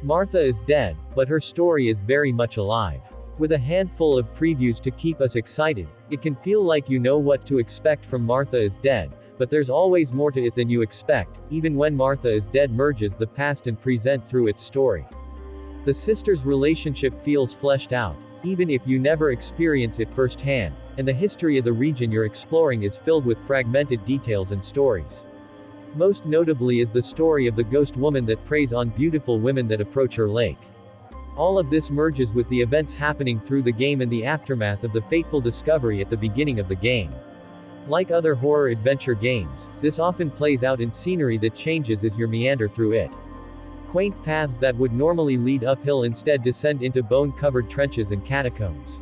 Martha is dead, but her story is very much alive. With a handful of previews to keep us excited, it can feel like you know what to expect from Martha is Dead, but there's always more to it than you expect, even when Martha is Dead merges the past and present through its story. The sisters' relationship feels fleshed out, even if you never experience it firsthand, and the history of the region you're exploring is filled with fragmented details and stories. Most notably is the story of the ghost woman that preys on beautiful women that approach her lake. All of this merges with the events happening through the game and the aftermath of the fateful discovery at the beginning of the game. Like other horror adventure games, this often plays out in scenery that changes as you meander through it. Quaint paths that would normally lead uphill instead descend into bone-covered trenches and catacombs.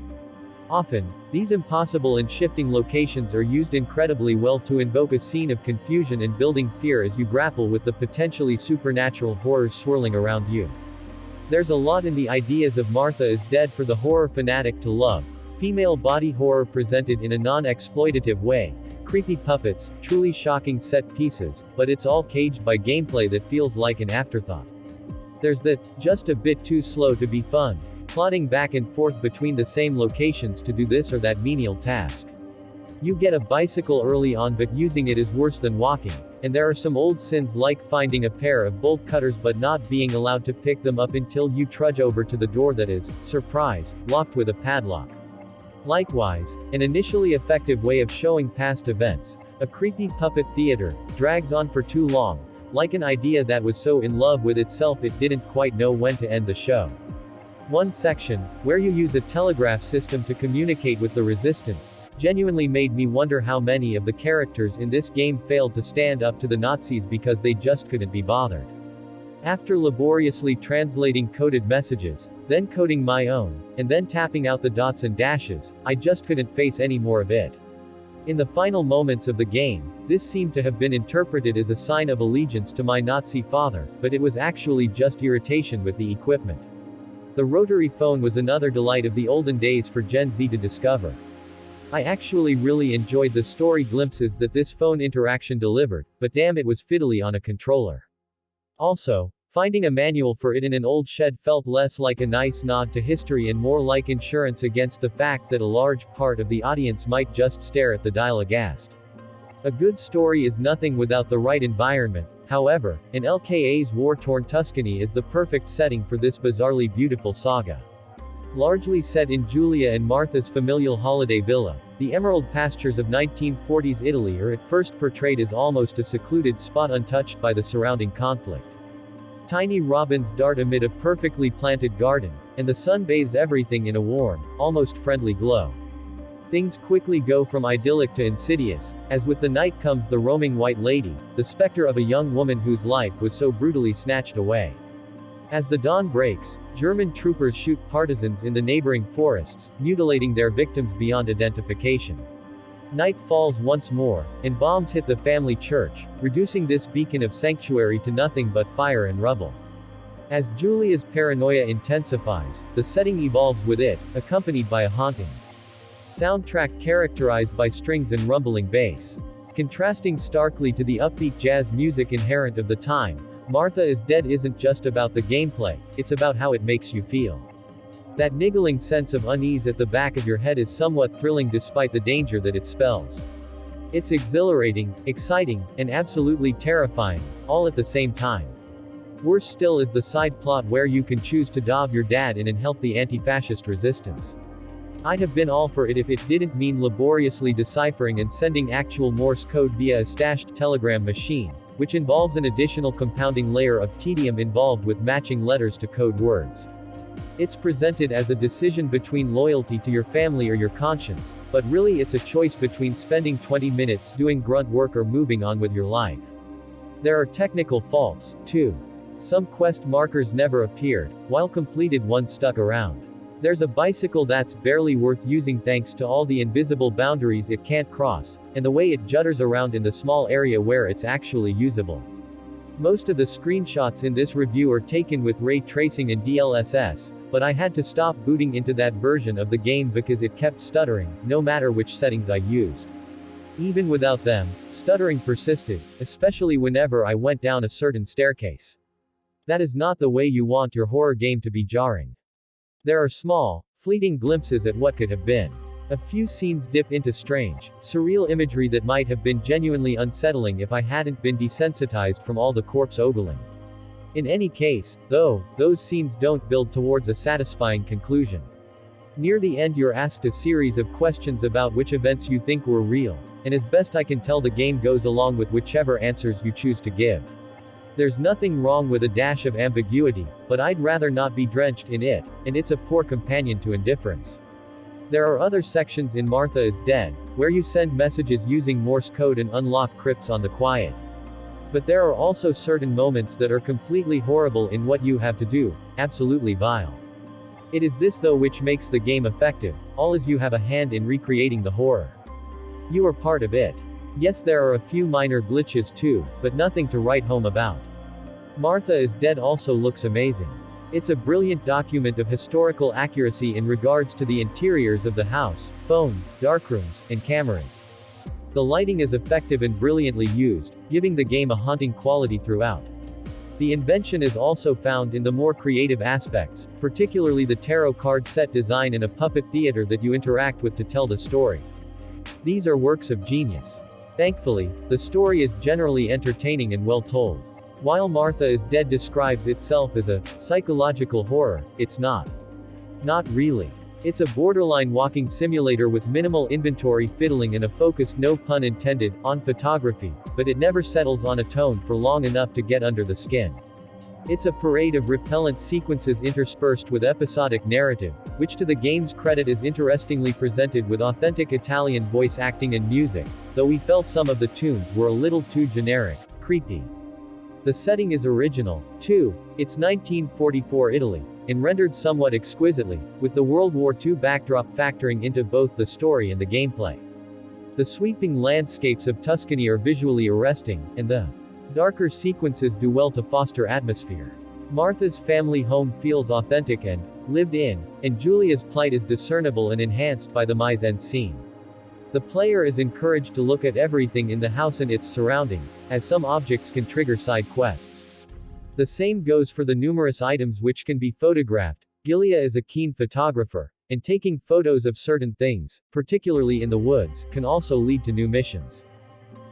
Often, these impossible and shifting locations are used incredibly well to invoke a scene of confusion and building fear as you grapple with the potentially supernatural horrors swirling around you. There's a lot in the ideas of Martha is Dead for the horror fanatic to love. Female body horror presented in a non-exploitative way. Creepy puppets, truly shocking set pieces, but it's all caged by gameplay that feels like an afterthought. There's that, just a bit too slow to be fun, plodding back and forth between the same locations to do this or that menial task. You get a bicycle early on, but using it is worse than walking, and there are some old sins like finding a pair of bolt cutters but not being allowed to pick them up until you trudge over to the door that is, surprise, locked with a padlock. Likewise, an initially effective way of showing past events, a creepy puppet theater, drags on for too long, like an idea that was so in love with itself it didn't quite know when to end the show. One section, where you use a telegraph system to communicate with the resistance, genuinely made me wonder how many of the characters in this game failed to stand up to the Nazis because they just couldn't be bothered. After laboriously translating coded messages, then coding my own, and then tapping out the dots and dashes, I just couldn't face any more of it. In the final moments of the game, this seemed to have been interpreted as a sign of allegiance to my Nazi father, but it was actually just irritation with the equipment. The rotary phone was another delight of the olden days for Gen Z to discover. I actually really enjoyed the story glimpses that this phone interaction delivered, but damn it was fiddly on a controller. Also, finding a manual for it in an old shed felt less like a nice nod to history and more like insurance against the fact that a large part of the audience might just stare at the dial aghast. A good story is nothing without the right environment, however, and LKA's war-torn Tuscany is the perfect setting for this bizarrely beautiful saga. Largely set in Julia and Martha's familial holiday villa, the emerald pastures of 1940s Italy are at first portrayed as almost a secluded spot untouched by the surrounding conflict. Tiny robins dart amid a perfectly planted garden, and the sun bathes everything in a warm, almost friendly glow. Things quickly go from idyllic to insidious, as with the night comes the roaming white lady, the specter of a young woman whose life was so brutally snatched away. As the dawn breaks, German troopers shoot partisans in the neighboring forests, mutilating their victims beyond identification. Night falls once more, and bombs hit the family church, reducing this beacon of sanctuary to nothing but fire and rubble. As Julia's paranoia intensifies, the setting evolves with it, accompanied by a haunting soundtrack characterized by strings and rumbling bass. Contrasting starkly to the upbeat jazz music inherent of the time, Martha is Dead isn't just about the gameplay, it's about how it makes you feel. That niggling sense of unease at the back of your head is somewhat thrilling despite the danger that it spells. It's exhilarating, exciting, and absolutely terrifying, all at the same time. Worse still is the side plot where you can choose to dob your dad in and help the anti-fascist resistance. I'd have been all for it if it didn't mean laboriously deciphering and sending actual Morse code via a stashed telegram machine, which involves an additional compounding layer of tedium involved with matching letters to code words. It's presented as a decision between loyalty to your family or your conscience, but really it's a choice between spending 20 minutes doing grunt work or moving on with your life. There are technical faults, too. Some quest markers never appeared, while completed ones stuck around. There's a bicycle that's barely worth using thanks to all the invisible boundaries it can't cross, and the way it judders around in the small area where it's actually usable. Most of the screenshots in this review are taken with ray tracing and DLSS, but I had to stop booting into that version of the game because it kept stuttering, no matter which settings I used. Even without them, stuttering persisted, especially whenever I went down a certain staircase. That is not the way you want your horror game to be jarring. There are small, fleeting glimpses at what could have been. A few scenes dip into strange, surreal imagery that might have been genuinely unsettling if I hadn't been desensitized from all the corpse ogling. In any case, though, those scenes don't build towards a satisfying conclusion. Near the end you're asked a series of questions about which events you think were real, and as best I can tell the game goes along with whichever answers you choose to give. There's nothing wrong with a dash of ambiguity, but I'd rather not be drenched in it, and it's a poor companion to indifference. There are other sections in Martha is Dead, where you send messages using Morse code and unlock crypts on the quiet. But there are also certain moments that are completely horrible in what you have to do, absolutely vile. It is this though which makes the game effective, all as you have a hand in recreating the horror. You are part of it. Yes, there are a few minor glitches too, but nothing to write home about. Martha is Dead also looks amazing. It's a brilliant document of historical accuracy in regards to the interiors of the house, phone, darkrooms, and cameras. The lighting is effective and brilliantly used, giving the game a haunting quality throughout. The invention is also found in the more creative aspects, particularly the tarot card set design and a puppet theater that you interact with to tell the story. These are works of genius. Thankfully, the story is generally entertaining and well told. While Martha is Dead describes itself as a psychological horror, it's not. Not really. It's a borderline walking simulator with minimal inventory fiddling and a focused, no pun intended, on photography, but it never settles on a tone for long enough to get under the skin. It's a parade of repellent sequences interspersed with episodic narrative, which to the game's credit is interestingly presented with authentic Italian voice acting and music, though we felt some of the tunes were a little too generic, creepy. The setting is original, too. It's 1944 Italy, and rendered somewhat exquisitely, with the World War II backdrop factoring into both the story and the gameplay. The sweeping landscapes of Tuscany are visually arresting, and the darker sequences do well to foster atmosphere. Martha's family home feels authentic and lived in, and Julia's plight is discernible and enhanced by the mise-en scene. The player is encouraged to look at everything in the house and its surroundings, as some objects can trigger side quests. The same goes for the numerous items which can be photographed. Gilia is a keen photographer, and taking photos of certain things, particularly in the woods, can also lead to new missions.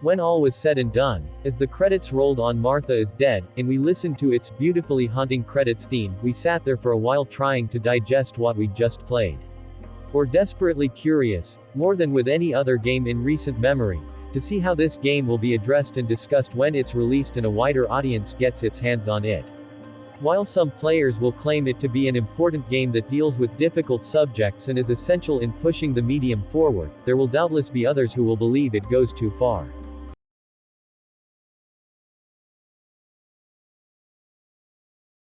When all was said and done, as the credits rolled on Martha is Dead, and we listened to its beautifully haunting credits theme, we sat there for a while trying to digest what we'd just played. Or desperately curious, more than with any other game in recent memory, to see how this game will be addressed and discussed when it's released and a wider audience gets its hands on it. While some players will claim it to be an important game that deals with difficult subjects and is essential in pushing the medium forward, there will doubtless be others who will believe it goes too far.